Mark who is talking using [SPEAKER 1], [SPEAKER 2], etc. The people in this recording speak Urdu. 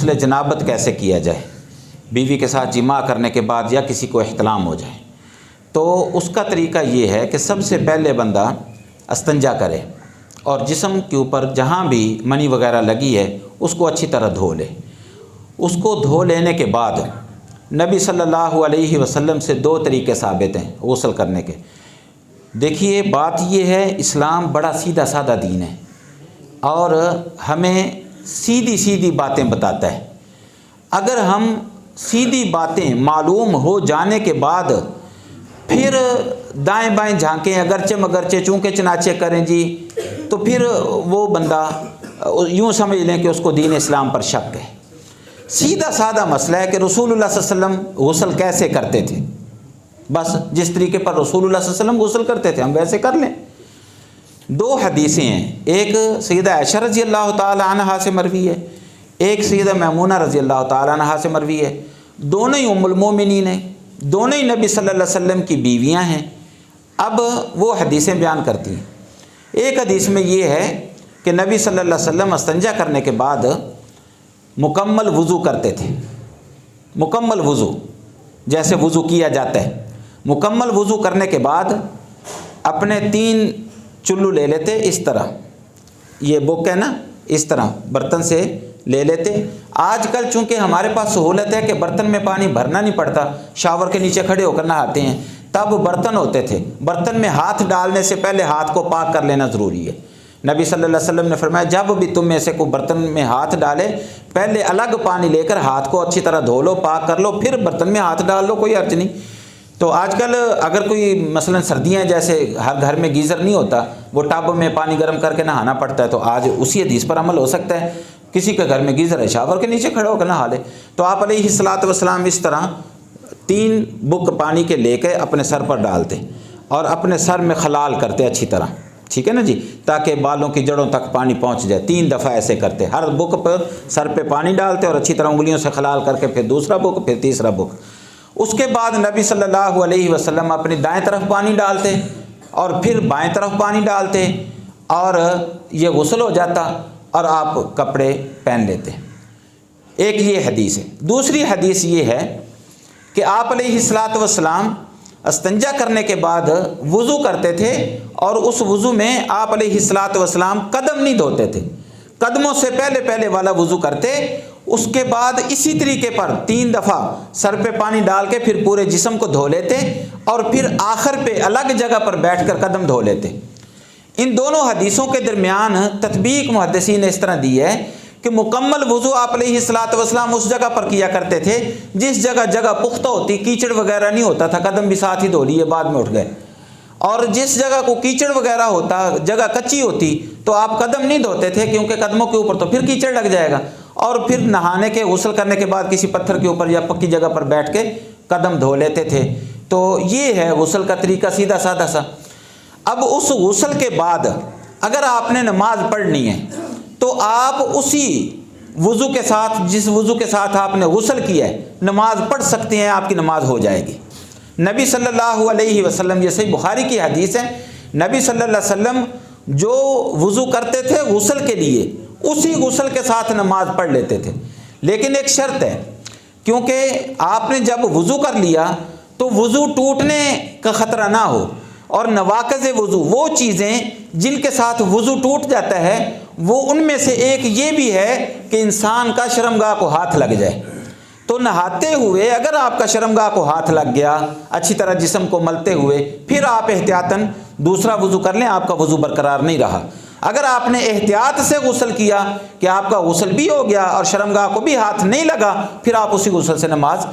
[SPEAKER 1] غسل جنابت کیسے کیا جائے؟ بیوی کے ساتھ جماع کرنے کے بعد یا کسی کو احتلام ہو جائے تو اس کا طریقہ یہ ہے کہ سب سے پہلے بندہ استنجا کرے اور جسم کے اوپر جہاں بھی منی وغیرہ لگی ہے اس کو اچھی طرح دھو لے۔ اس کو دھو لینے کے بعد نبی صلی اللہ علیہ وسلم سے 2 طریقے ثابت ہیں غسل کرنے کے۔ دیکھیے بات یہ ہے، اسلام بڑا سیدھا سادہ دین ہے اور ہمیں سیدھی سیدھی باتیں بتاتا ہے۔ اگر ہم سیدھی باتیں معلوم ہو جانے کے بعد پھر دائیں بائیں جھانکیں اگرچہ چونکہ چنانچہ کریں جی، تو پھر وہ بندہ یوں سمجھ لیں کہ اس کو دین اسلام پر شک ہے۔ سیدھا سادہ مسئلہ ہے کہ رسول اللہ صلی اللہ علیہ وسلم غسل کیسے کرتے تھے، بس جس طریقے پر رسول اللہ صلی اللہ علیہ وسلم غسل کرتے تھے ہم ویسے کر لیں۔ 2 حدیثیں ہیں، ایک سیدہ عائشہ رضی اللہ تعالی عنہا سے مروی ہے، ایک سیدہ میمونہ رضی اللہ تعالی عنہا سے مروی ہے۔ دونوں ہی ام المومنین ہیں، دونوں ہی نبی صلی اللہ علیہ وسلم کی بیویاں ہیں۔ اب وہ حدیثیں بیان کرتی ہیں۔ ایک حدیث میں یہ ہے کہ نبی صلی اللہ علیہ وسلم استنجا کرنے کے بعد مکمل وضو کرتے تھے، مکمل وضو جیسے وضو کیا جاتا ہے۔ مکمل وضو کرنے کے بعد اپنے 3 چلو لے لیتے، اس طرح یہ بک ہے نا، اس طرح برتن سے لے لیتے۔ آج کل چونکہ ہمارے پاس سہولت ہے کہ برتن میں پانی بھرنا نہیں پڑتا، شاور کے نیچے کھڑے ہو کر نہاتے ہیں، تب برتن ہوتے تھے، برتن میں ہاتھ ڈالنے سے پہلے ہاتھ کو پاک کر لینا ضروری ہے۔ نبی صلی اللہ علیہ وسلم نے فرمایا جب بھی تم میں سے کوئی برتن میں ہاتھ ڈالے پہلے الگ پانی لے کر ہاتھ کو اچھی طرح دھو لو، پاک کر لو، پھر برتن میں ہاتھ ڈال لو، کوئی حرج نہیں۔ تو آج کل اگر کوئی مثلا سردیاں جیسے ہر گھر میں گیزر نہیں ہوتا، وہ ٹب میں پانی گرم کر کے نہانا پڑتا ہے، تو آج اسی حدیث پر عمل ہو سکتا ہے۔ کسی کے گھر میں گیزر ہے، شاور کے نیچے کھڑا ہو کر نہا لے۔ تو آپ علیہ الصلوۃ والسلام اس طرح 3 بک پانی کے لے کے اپنے سر پر ڈالتے اور اپنے سر میں خلال کرتے اچھی طرح، ٹھیک ہے نا جی، تاکہ بالوں کی جڑوں تک پانی پہنچ جائے۔ 3 دفعہ ایسے کرتے، ہر بک پر سر پہ پانی ڈالتے اور اچھی طرح انگلیوں سے خلال کر کے پھر دوسرا بک، پھر تیسرا بک۔ اس کے بعد نبی صلی اللہ علیہ وسلم اپنی دائیں طرف پانی ڈالتے اور پھر بائیں طرف پانی ڈالتے اور یہ غسل ہو جاتا اور آپ کپڑے پہن لیتے۔ ایک یہ حدیث ہے۔ دوسری حدیث یہ ہے کہ آپ علیہ الصلوۃ والسلام استنجا کرنے کے بعد وضو کرتے تھے اور اس وضو میں آپ علیہ الصلوۃ والسلام قدم نہیں دھوتے تھے، قدموں سے پہلے والا وضو کرتے۔ اس کے بعد اسی طریقے پر 3 دفعہ سر پہ پانی ڈال کے پھر پورے جسم کو دھو لیتے اور پھر آخر پہ الگ جگہ پر بیٹھ کر قدم دھو لیتے۔ ان دونوں حدیثوں کے درمیان تطبیق محدثین نے اس طرح دی ہے کہ مکمل وضو آپ علیہ الصلوۃ والسلام اس جگہ پر کیا کرتے تھے جس جگہ پختہ ہوتی، کیچڑ وغیرہ نہیں ہوتا تھا، قدم بھی ساتھ ہی دھو لیے بعد میں اٹھ گئے۔ اور جس جگہ کو کیچڑ وغیرہ ہوتا، جگہ کچی ہوتی، تو آپ قدم نہیں دھوتے تھے کیونکہ قدموں کے اوپر تو پھر کیچڑ لگ جائے گا، اور پھر نہانے کے غسل کرنے کے بعد کسی پتھر کے اوپر یا پکی جگہ پر بیٹھ کے قدم دھو لیتے تھے۔ تو یہ ہے غسل کا طریقہ سیدھا سادہ سا۔ اب اس غسل کے بعد اگر آپ نے نماز پڑھنی ہے تو آپ اسی وضو کے ساتھ، جس وضو کے ساتھ آپ نے غسل کیا ہے، نماز پڑھ سکتے ہیں، آپ کی نماز ہو جائے گی۔ نبی صلی اللہ علیہ وسلم، یہ صحیح بخاری کی حدیث ہے، نبی صلی اللہ علیہ وسلم جو وضو کرتے تھے غسل کے لیے اسی غسل کے ساتھ نماز پڑھ لیتے تھے۔ لیکن ایک شرط ہے، کیونکہ آپ نے جب وضو کر لیا تو وضو ٹوٹنے کا خطرہ نہ ہو، اور نواقض وضو وہ چیزیں جن کے ساتھ وضو ٹوٹ جاتا ہے، وہ ان میں سے ایک یہ بھی ہے کہ انسان کا شرمگاہ کو ہاتھ لگ جائے۔ تو نہاتے ہوئے اگر آپ کا شرمگاہ کو ہاتھ لگ گیا، اچھی طرح جسم کو ملتے ہوئے، پھر آپ احتیاطاً دوسرا وضو کر لیں، آپ کا وضو برقرار نہیں رہا۔ اگر آپ نے احتیاط سے غسل کیا کہ آپ کا غسل بھی ہو گیا اور شرمگاہ کو بھی ہاتھ نہیں لگا، پھر آپ اسی غسل سے نماز